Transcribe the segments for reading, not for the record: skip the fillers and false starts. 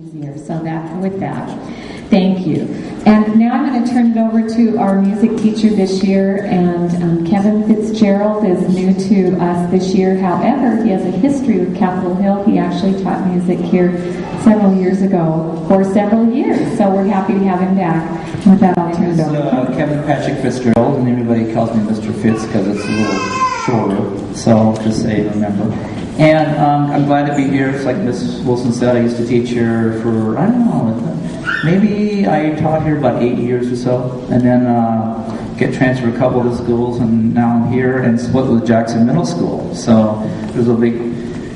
easier. So that, with that, thank you. And now I'm going to turn it over to our music teacher this year, and Kevin Fitzgerald is new to us this year. However, he has a history with Capitol Hill. He actually taught music here several years ago for several years, so we're happy to have him back. With that, I'll turn it over. Kevin Patrick Fitzgerald, and everybody calls me Mr. Fitz because it's a little shorter, so I'll just say remember. And I'm glad to be here. It's like Mrs. Wilson said, I used to teach here for, I don't know, maybe I taught here about 8 years or so, and then get transferred a couple of the schools, and now I'm here and split with Jackson Middle School. So there's a big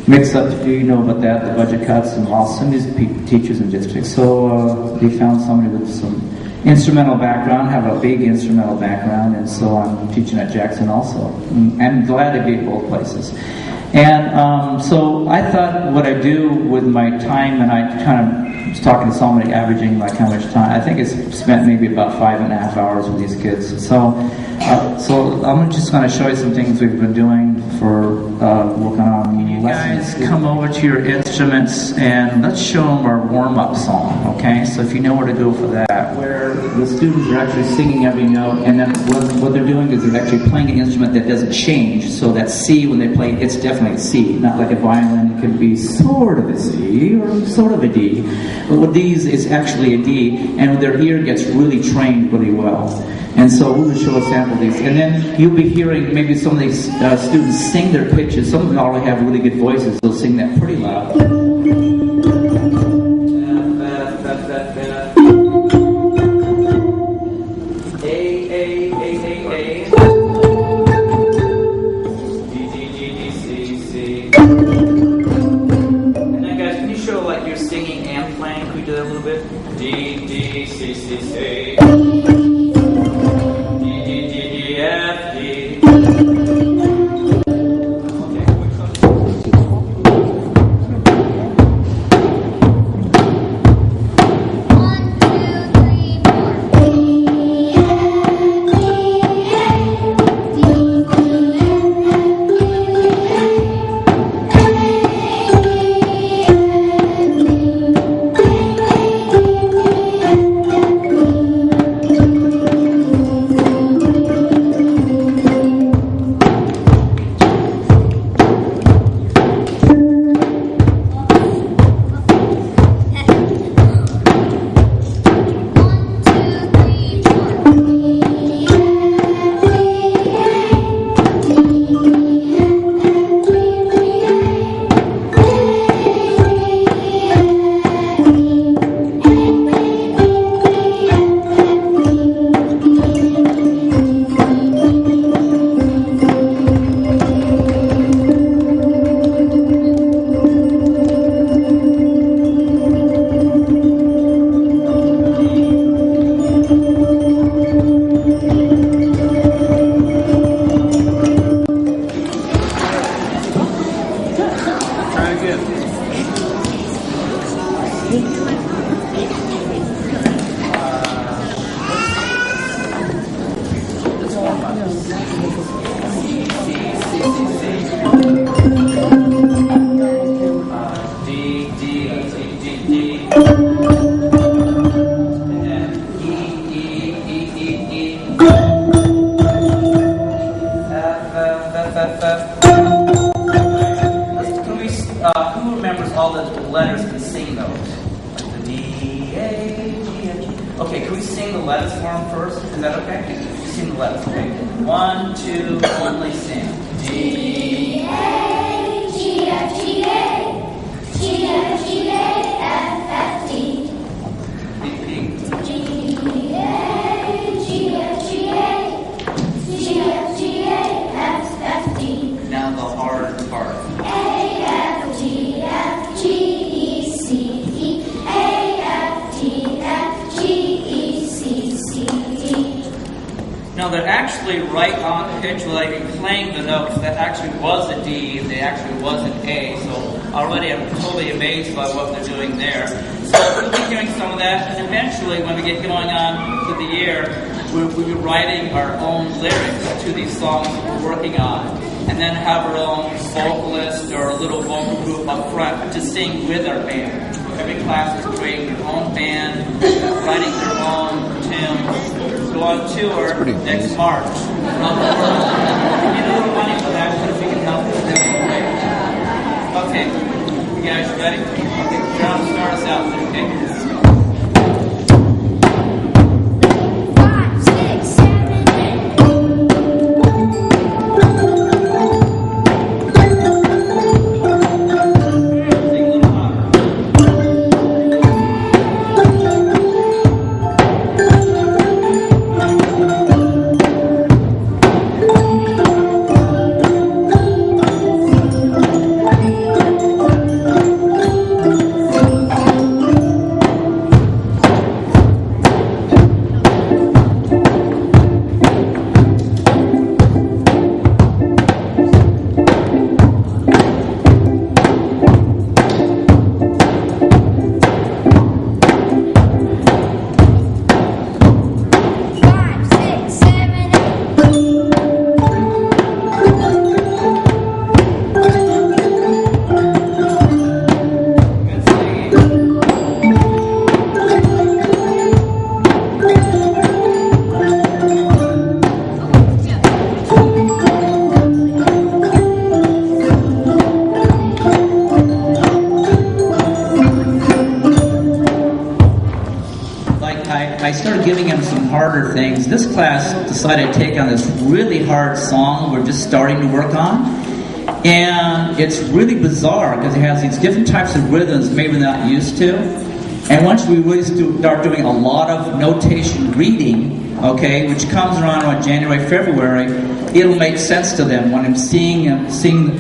mix-up to do, you know about that, the budget cuts, and lost some of these teachers in districts. So they found somebody with some instrumental background, have a big instrumental background, and so I'm teaching at Jackson also. I'm glad to be at both places. And so I thought what I do with my time, and I kind of was talking to somebody averaging like how much time, I think it's spent maybe about 5.5 hours with these kids. So I'm just going to show you some things we've been doing for working on you guys come over to your instruments and let's show them our warm-up song, okay? So if you know where to go for that, where the students are actually singing every note, and then what they're doing is they're actually playing an instrument that doesn't change, so that C, when they play, it's definitely a C, not like a violin. It could be sort of a C or sort of a D, but with these, it's actually a D, and their ear gets really trained really well. And so we will show a sample of these. And then you'll be hearing maybe some of these students sing their pitches. Some of them already have really good voices. They'll sing that pretty loud. And then guys, can you show like you're singing and playing? Can we do that a little bit? D, D, C, C, C. Who remembers all the letters and sing those? Like the D, A, G, F, G. Okay, can we sing the letters for them first? Is that okay? You sing the letters, okay? 1, 2, only sing. D, A, G, F, G, A, G, F, G, A, F, F, D. G, A, G, F, G, A, G, F, G, A, F, F, D. Now the hard part. A, F, G, F, G, E, C, E. A, F, G, F, G, E, C, C, D. No, they're actually right on pitch, like playing the notes. That actually was a D, they actually was an A, so already I'm totally amazed by what they're doing there. So we'll be hearing some of that, and eventually when we get going on with the year, we'll be writing our own lyrics to these songs that we're working on, and then have our own vocalist or a little vocal group up front to sing with our band. every class is creating their own band, writing their own tunes. Go on tour next March around the world. We need a little money for that, but if we can help, that would be great. Okay, you guys ready? Okay, John, start us out there, okay? 5, 6, 7, 8. Sing a little louder. I started giving him some harder things. This class decided to take on this really hard song we're just starting to work on. And it's really bizarre because it has these different types of rhythms maybe we're not used to. And once we really start doing a lot of notation reading, okay, which comes around January, February, it'll make sense to them when I'm seeing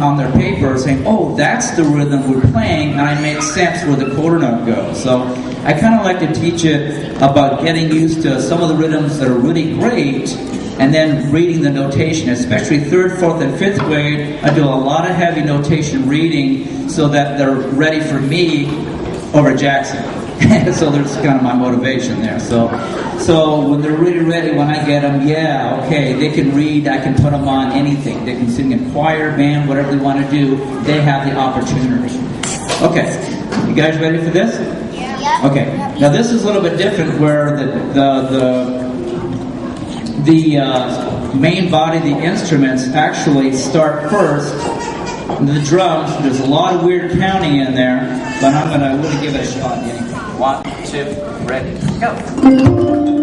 on their paper saying, oh, that's the rhythm we're playing, and I make sense where the quarter note goes. So I kind of like to teach it about getting used to some of the rhythms that are really great, and then reading the notation, especially 3rd, 4th, and 5th grade. I do a lot of heavy notation reading so that they're ready for me over Jackson. So there's kind of my motivation there. So when they're really ready, when I get them, yeah, okay, they can read, I can put them on anything. They can sing in choir, band, whatever they want to do. They have the opportunity. Okay, you guys ready for this? Yeah. Okay, now this is a little bit different where the main body of the instruments actually start first. The drums, there's a lot of weird counting in there, but I'm going to really give it a shot. 1, 2, ready, go.